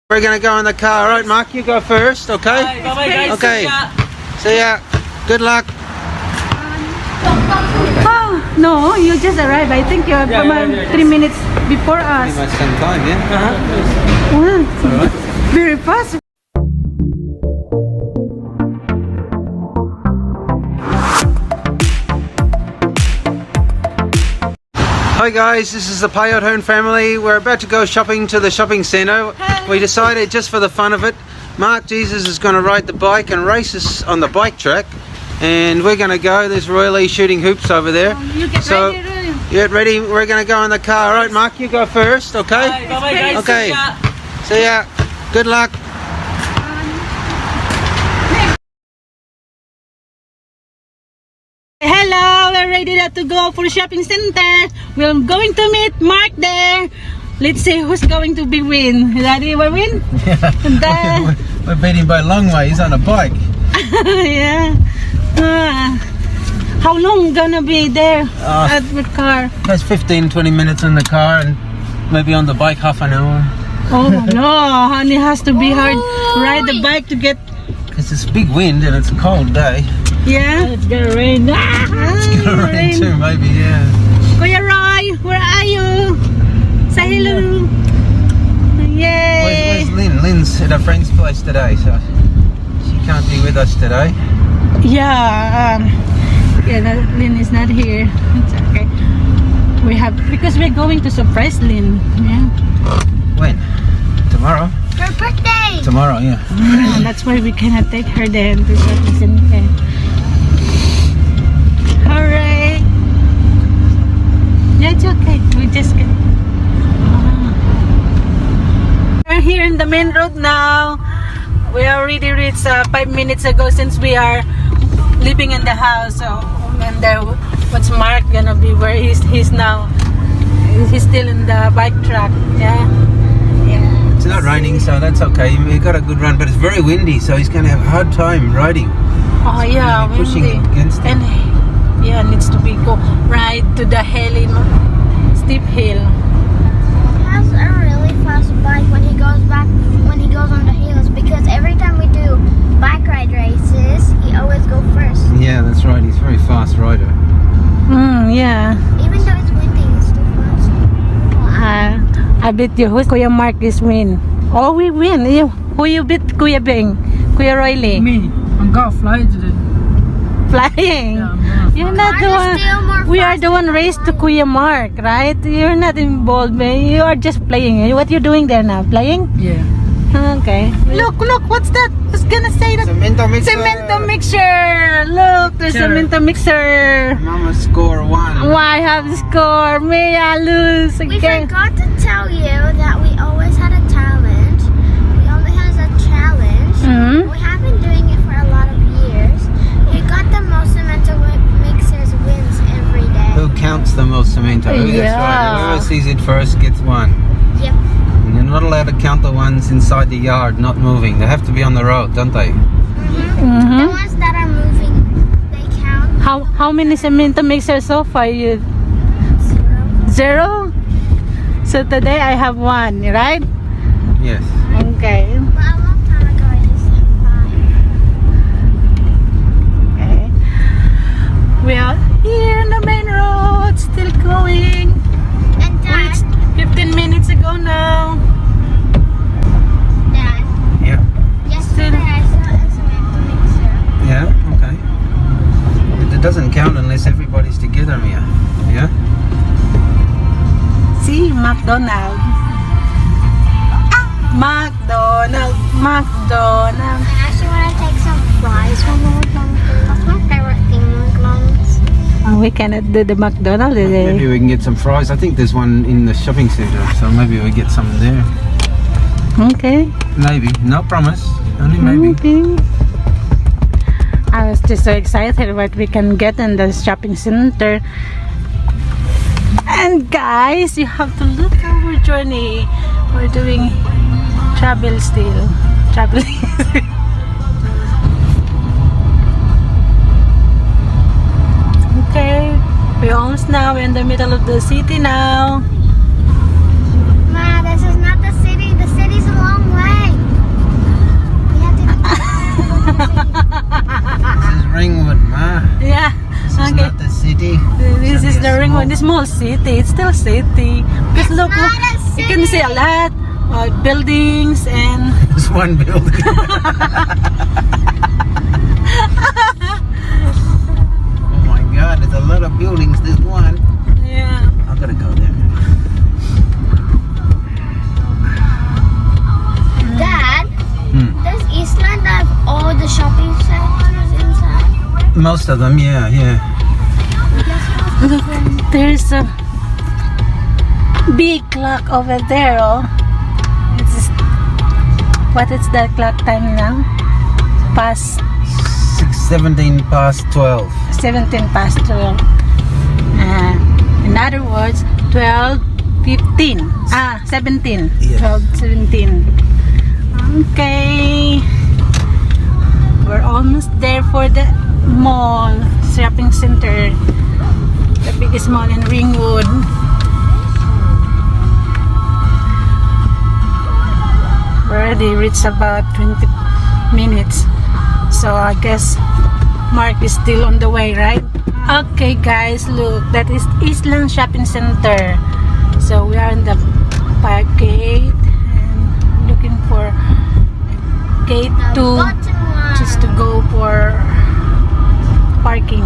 We're gonna go in the car. All right, Mark, you go first, okay? Bye-bye, guys. Okay. See ya. Good luck. Oh, no, you just arrived. I think you're 3 minutes before us. Pretty much same time, yeah? Wow, very fast. Hi guys, this is the Payot Home family. We're about to go shopping to the shopping centre. We decided just for the fun of it, Mark Jesus is going to ride the bike and race us on the bike track. And we're going to go. There's Royally shooting hoops over there. You get So, ready, Roy. get ready. We're going to go in the car. All right, Mark, you go first, okay? Bye-bye, guys. Okay. See ya. Good luck. Hello, we're ready to go for shopping center. We're going to meet Mark there. Let's see who's going to be win. Daddy will win? Yeah. We're beating by a long way. He's on a bike. Yeah. How long gonna be there at the car? That's 15-20 minutes in the car and maybe on the bike half an hour. Oh no, honey, has to be hard. Ride the bike to get. Because it's big wind and it's a cold day. Yeah. It's gonna rain. It's gonna rain too, maybe, yeah. Kuya Roy, where are you? Say hello. Yay. Where's Lynn? Lynn's at a friend's place today, so she can't be with us today. Yeah, Lynn is not here. It's okay. We have, because we're going to surprise Lynn. Yeah. When? Tomorrow? Her birthday! Tomorrow, yeah. And that's why we cannot take her then to shopping center. Alright. Yeah, it's okay. We just get. We're here in the main road now. We already reached 5 minutes ago since we are living in the house. So, and there, what's Mark gonna be? Where he's now? He's still in the bike track. Yeah. Yeah. It's not raining, so that's okay. He got a good run, but it's very windy, so he's going to have a hard time riding. Oh yeah, Really pushing windy. against it. And yeah, needs to be go right to the hilly, steep hill. He has a really fast bike when he goes on the hills, because every time we do bike ride races, he always go first. Yeah, that's right. He's a very fast rider. Yeah. Even though it's windy, he's still fast. I bet you who's Kuya Mark is win. Oh, we win. Who you beat, Kuya Bing? Kuya Royally? Me. I'm gonna fly today. Flying. Yeah, I'm gonna You're not the Mine is still more one. We are fast the one than raised to mine. Kuya Mark, right? You're not involved, man. You are just playing. What you doing there now? Playing? Yeah. Okay. Look, what's that? I was gonna say that. Cemento mixer. Cemento mixer. Look, there's Sure. cemento mixer. Mama score 1. Why have the score? May I lose We again? forgot to tell you that we always had a challenge. We always had a challenge. Mhm. We have been doing it for a lot of years. Who got the most cemento mixers wins every day. Who counts the most cemento? That's Yeah. right. Whoever sees it first gets one. Yep. And you're not allowed to count the ones inside the yard, not moving. They have to be on the road, don't they? The Mhm. ones that are moving, they count. How many cemento mixers so far? You 0? So today I have 1, right? Yes. Okay. But a long time ago, I used to have 5. Okay. We are here in the main road, still going. And Dad, Reached 15 minutes ago now. Dad, Yeah. yesterday I saw a cemento mixer. Yeah, okay. But it doesn't count unless everybody's together here. Yeah? See, McDonald's. McDonald's. I actually want to take some fries from McDonald's. That's my favorite thing, McDonald's. Oh, we cannot do the McDonald's today. Maybe we can get some fries. I think there's one in the shopping centre, so maybe we get some there. Okay. Maybe. No promise. Only maybe. Okay. I was just so excited what we can get in the shopping center. And guys, you have to look at our journey. We're doing travel still. Traveling. Okay. We're almost now. We're in the middle of the city now. Ma, this is not the city. The city's a long way. It's the Ringwood, the small city. It's still city. Because look, not look, a you can see a lot buildings and It's one building. Oh my God, there's a lot of buildings. There's one. yeah. I gotta go there. Dad, Hmm. does Eastland have all the shopping centers inside? Most of them, yeah, yeah. Look, there's a big clock over there. Oh, what is that clock time now? Past 17 past 12. 17 past 12. In other words, 12:15. 17. Yes. 12:17. Okay. We're almost there for the mall, shopping center. The biggest mall in Ringwood. We already reached about 20 minutes. So I guess Mark is still on the way, right? Okay guys, look, that is Eastland Shopping Center. So we are in the park gate and looking for gate The 2 bottom one. just to go for parking.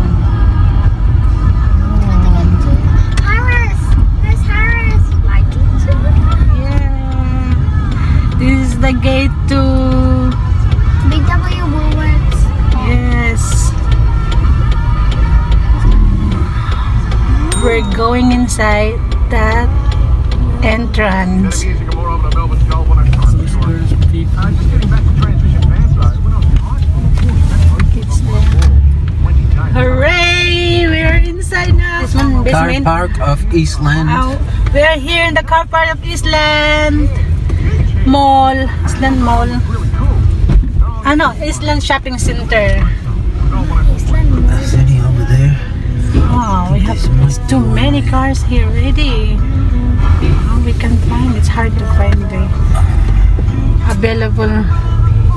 Harris! There's Harris! Liking too. Yeah. This is the gate to Big W Woolworths. yes. We're going inside that entrance. Hooray! We're inside now. This one Car basement. park of Eastland. We are here in the car park of Eastland Mall. Eastland Mall. Ano? Eastland Shopping Center. Eastland Mall. City over there. Oh, we have too many cars here already. Oh, we can find. It's hard to find the available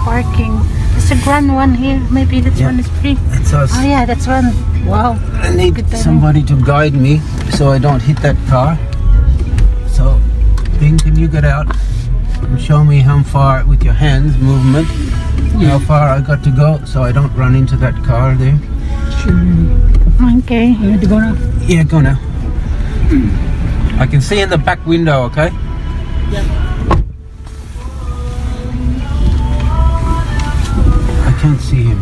parking. There's a grand one here. Maybe that Yeah. one is free. It's us. Oh yeah, that's one. Wow. I need Good timing. somebody to guide me so I don't hit that car. So, Bing, can you get out and show me how far with your hands movement, how far I got to go so I don't run into that car there? Okay. You need to go now. Yeah, go now. I can see in the back window, okay? I can't see him.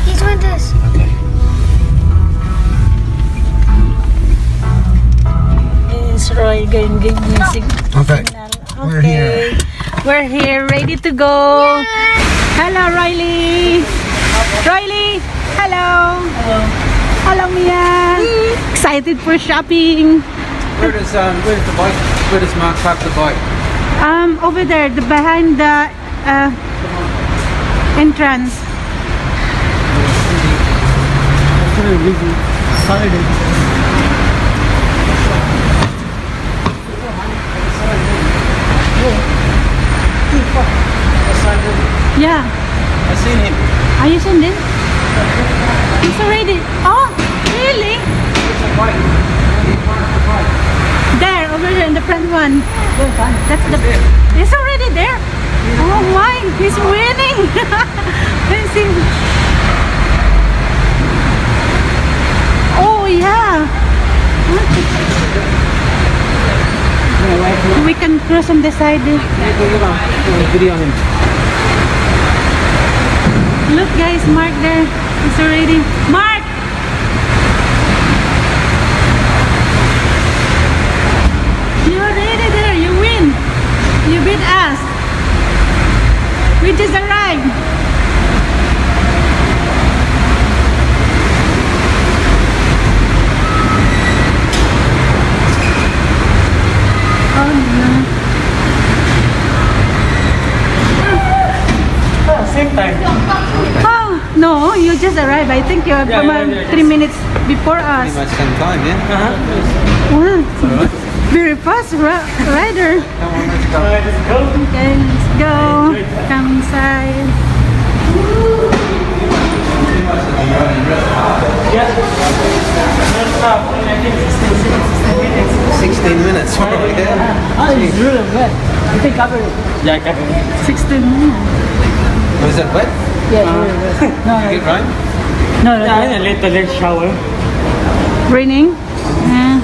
He's with us. Okay. Is Roy going music? Okay. We're here. Okay. We're here, ready to go. Hello, Riley. Riley, hello. Hello, Mia. Excited for shopping. Where's the bike? Where does Mark park the bike? Over there, behind the entrance. Very busy. Saturday. Yeah. I seen him. Are you seen this? It's already. Oh, really? There, over there in the front one. That's the. It's already there. Oh my, he's winning. Let's see. Oh yeah. We can cross on the side. Video him. Look guys, Mark there. He's already. Mark! You're already there. You win. You beat us. We just arrived. Oh no. Same time. Oh no, you just arrived. I think you're Yeah, from yeah. 3 minutes before us. Pretty much same time, yeah? Wow, very fast rider. Come on, let's go. Let's go. Okay, let's go. Come inside. Yeah. That's I think 16 minutes. Yeah. Oh, it's really wet. I think cover it. Yeah, cover it. 16 minutes. Was that wet? Yeah, really wet. No, Did it rain? No, yeah, a little shower. Raining? Yeah.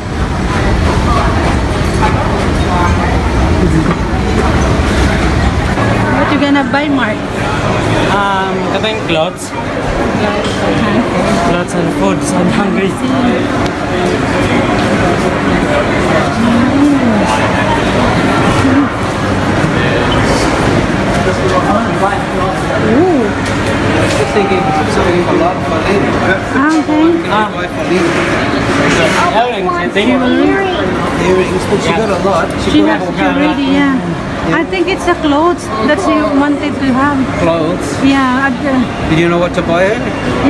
What you gonna buy, Mark? I think clothes. Clothes and foods. I'm hungry. I was thinking something for lot for Lynn. Okay. Buy for Lynn. Earrings, I think. Earrings, but she got a lot. She got has already, yeah. I think it's the clothes that she wanted to have. clothes. Yeah, Did you know what to buy her?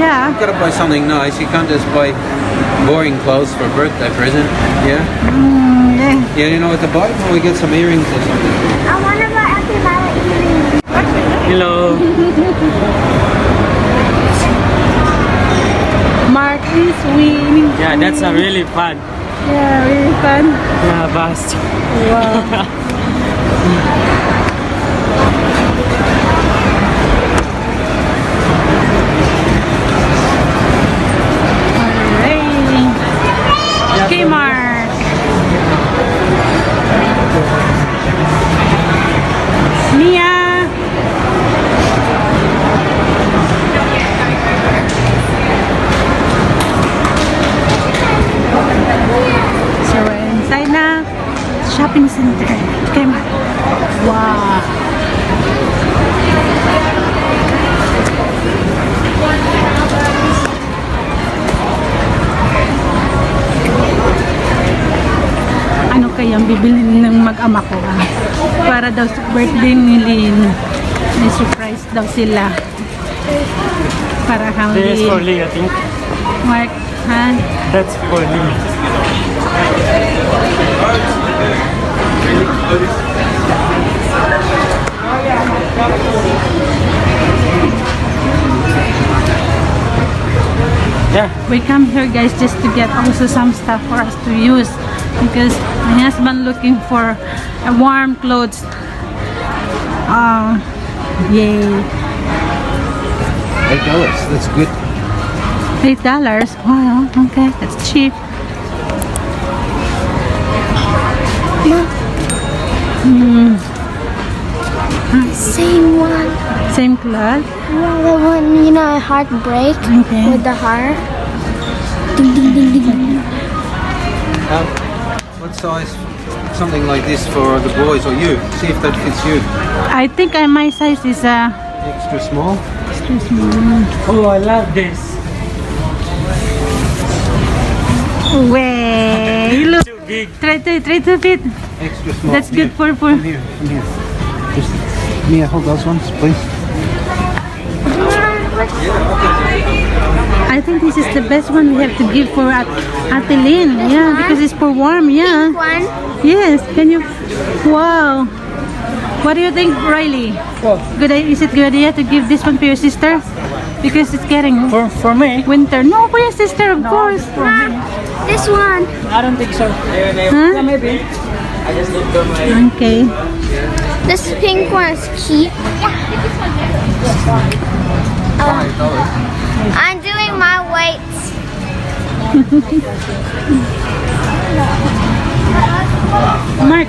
yeah. You gotta buy something nice. You can't just buy boring clothes for a birthday present. Yeah? Yeah. Yeah, you know what to buy? Well, we get some earrings or something. I want to buy Happy Violet earrings. Hello. Mark is winning. Yeah, that's a really fun. Yeah, really fun. Yeah, bust. Wow. Alright. Okay, Mark. Mia. So we're inside na shopping center. Okay, Mark. Wow. Ano kaya ang bibilin ng mag-ama ko? Para daw sa birthday ni Lynn. May surprise daw sila. Para kang This is for Lynn. Lee, I think. Mark, ha? That's for Lee. Yeah. We come here, guys, just to get also some stuff for us to use because my husband looking for warm clothes. Yay! $8. That's good. $8. Wow, okay, that's cheap. Same one. Same cloth. Yeah, the one, heartbreak Okay. with the heart. Ding, ding, ding, ding. What size? Something like this for the boys or you? See if that fits you. I think my size is Extra small. Oh, I love this. way. Look, Too big. try to fit. Extra small. That's good for Come here. Come here. Just, Mia, hold those ones, please. I think this is the best one we have to give for Ate Lynn. Yeah, because it's for warm. Yeah. One. Yes. Can you? Wow. What do you think, Riley? Is it good idea to give this one for your sister? Because it's getting For me? winter. No, for your sister, of course. This one. I don't think so. Huh? Maybe. Okay. This pink one is cute. I'm doing my weights. Mark,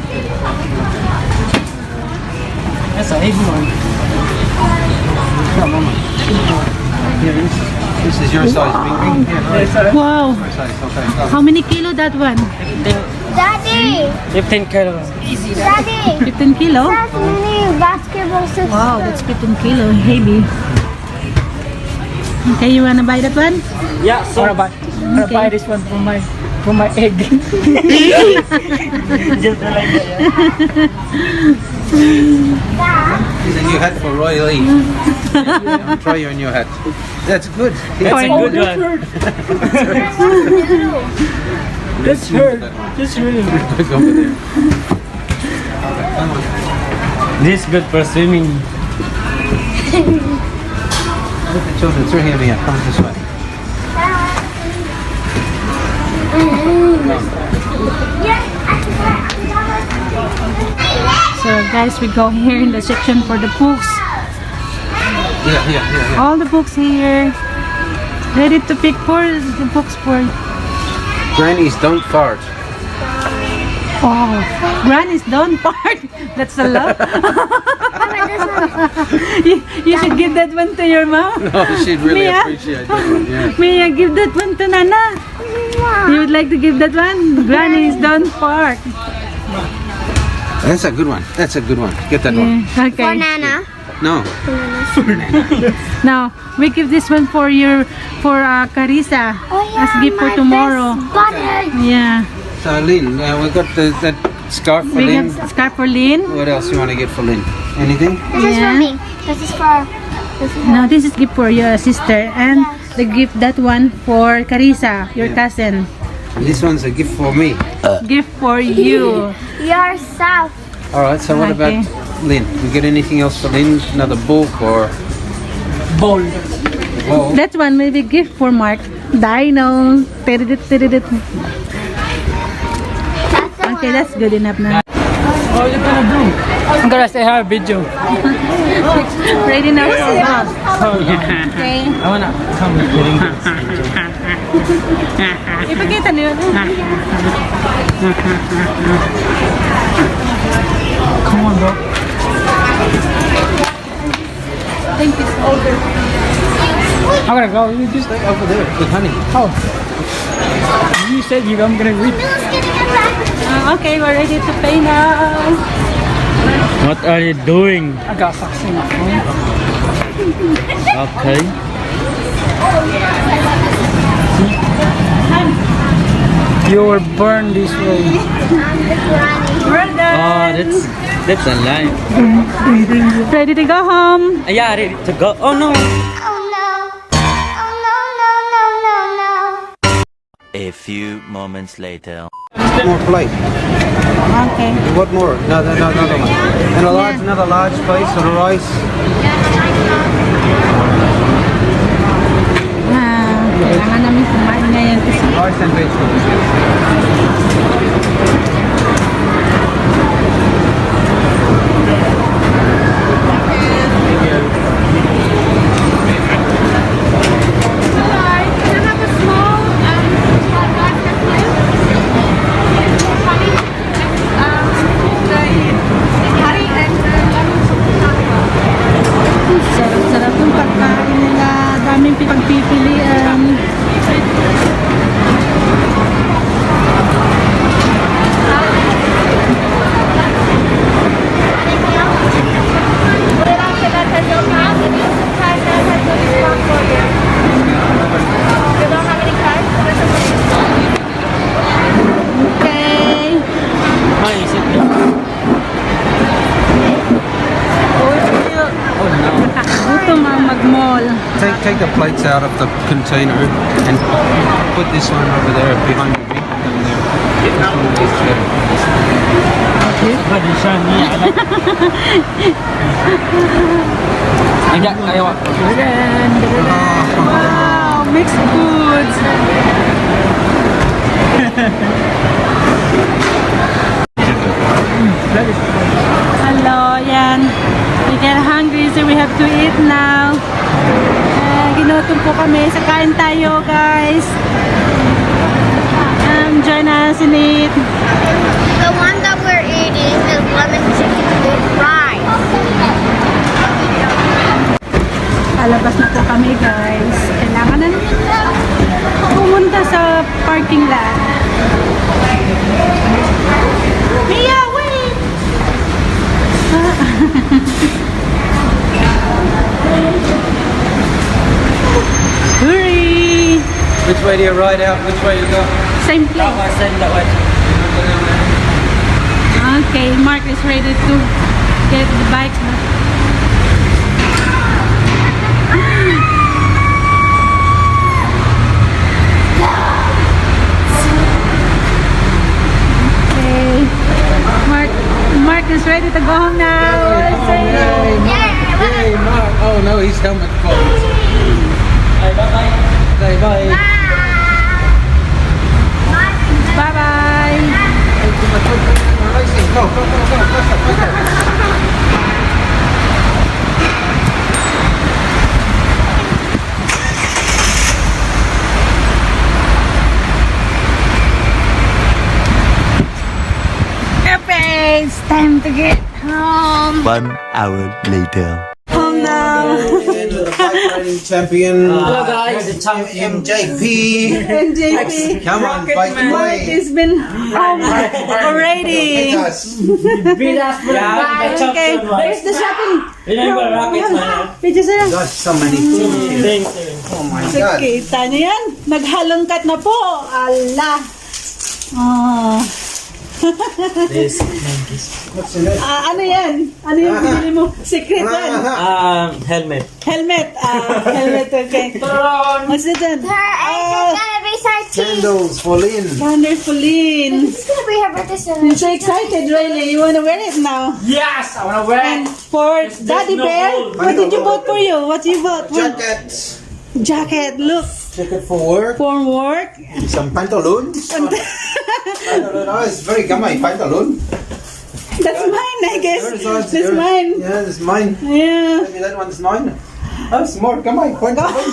That's a heavy one. Come on. Here, this is your size, Bing Bing. Yeah, right. wow. Size, okay. Go. How many kilo that one? Daddy! 15 kilos. Daddy! 15 kilo? That's mini basketball system. Wow, that's 15 kilo. Heavy. Okay, you wanna buy that one? Yeah, so I'm gonna buy this one for my egg. Just like that. It's a new hat for Roy Lee. Try your new hat. That's good. That's a good one. That's her. That's really good. Go over there. Come on. This good for swimming. Look at children. It's right here, Mia. Come this way. So guys, we go here in the section for the books. Yeah. All the books here. Ready to pick for the books for. Grannies don't fart. Oh, Granny's don't part. That's a lot. you should give that one to your mom. Oh, she'd really Mia? appreciate that one, yeah. Mia, give that one to Nana. You would like to give that one? Granny's don't part. That's a good one. That's a good one. Get that one. Yeah, okay. Banana. No. Now we give this one for Carissa as gift for tomorrow. Yeah. So Lynn, we got that scarf for We Lynn. got scarf for Lynn. What else you want to get for Lynn? Anything? This is Yeah. for me. This is for. This is No, this is gift for your sister, and the gift that one for Carissa, your cousin. And this one's a gift for me. Gift for you. yourself. All right. So what Okay. about Lynn? We get anything else for Lynn? Another book or? Bowl. Oh, That one may be gift for Mark. Dino. Tiridit, tiridit. That's the Okay, one. that's good enough na. What are you gonna do? I'm gonna say hi video. Ready now for us. Oh, yeah. Okay. I wanna come recording this video. Ipakita niyo. Come on, bro. Thank you so much. I'm gonna go. You just over there with honey. oh. You said I'm gonna read. Who's getting it back? Okay, we're ready to pay now. What are you doing? I got socks in my phone. Okay. You were born this way. I'm the granny. We're done. Oh, that's a lie. Ready to go home. Yeah, ready to go. Oh no. Oh no. Oh no, no, no, no, no. A few moments later. More plate. Okay. What more? No, another one. And another large place for the rice. Kailangan namin kumain ngayon kasi Rice and vegetables. sarap-sarap yung pagkain nila. Daming pagpipilian. Okay. Hi, is it? Gutom ang mag-mall. Take the plates out of the container and put this one over there behind the bin. This one is better. But you show me. I want. Wow, mixed foods. Hello, yan. We get hungry so we have to eat now. Ginutom po kami. Sa kain tayo, guys. Join us and eat. The one that we're eating is lemon chicken with rice. Palabas na po kami, guys. Kailangan na pumunta sa parking lot. Mia, wait! Hurry! Which way do you ride out? Which way do you go? Same place. Okay, Mark is ready to get the bike. Okay, Mark is ready to go home now. Hey, Mark. Oh no, his helmet falls. Bye bye. Bye. Racing. Go, go, go, go. Faster. Okay, it's time to get home. 1 hour later. Home now. And the bike riding champion. Hello guys, the champion. MJP. NJP. Come on, bike Mark away. has been home already. Us. Beat us for the bike. Okay, where's the shopping? Remember Rocket Man? Picture sila. Got so many things here. Thanks. Oh my God. Kita niyo yan? Naghalongkat na po. Allah. Oh. What's in it? Ano yan? Ano yung pinili mo? Secret yan? Helmet. Helmet. Helmet, okay. What's it then? Her ankle's gonna be 13. Candles for Lynn. Wonderfully. It's gonna be her birthday soon. I'm so excited, really. You wanna wear it now? Yes, I wanna wear And it. for Daddy no Bear, gold. what did you vote for you? What you vote for? Jacket. Jacket. Look, Jacket for work. for work. Some pantaloons. Pantaloon. Oh, it's very gummy. Pantaloon. That's mine, I guess. Yours, That's yours. mine. Yeah, that's mine. Yeah. Maybe that one's mine. Oh, it's more gummy. Pantaloon.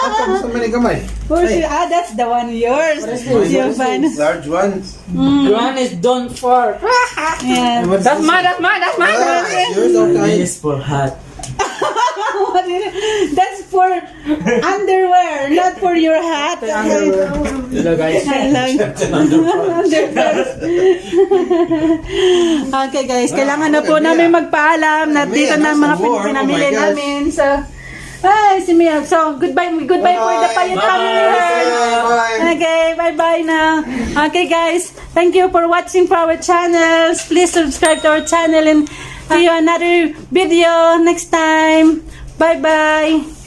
How come so many gummy? Where's that's the one yours. You're fine. Large ones. Gran is done for. Yeah. And what's That's this mine, one? that's mine, that's mine. Ah, it's yours, okay. This for hat. That's for underwear, not for your hat. Hello guys. Okay guys, kailangan na po namin magpaalam na dito na ang mga pinamili namin. So, ay, si Mia. So, goodbye for the Payot family. Bye. Okay, bye-bye now. Okay guys, thank you for watching for our channels. Please subscribe to our channel and see you another video next time. Bye-bye.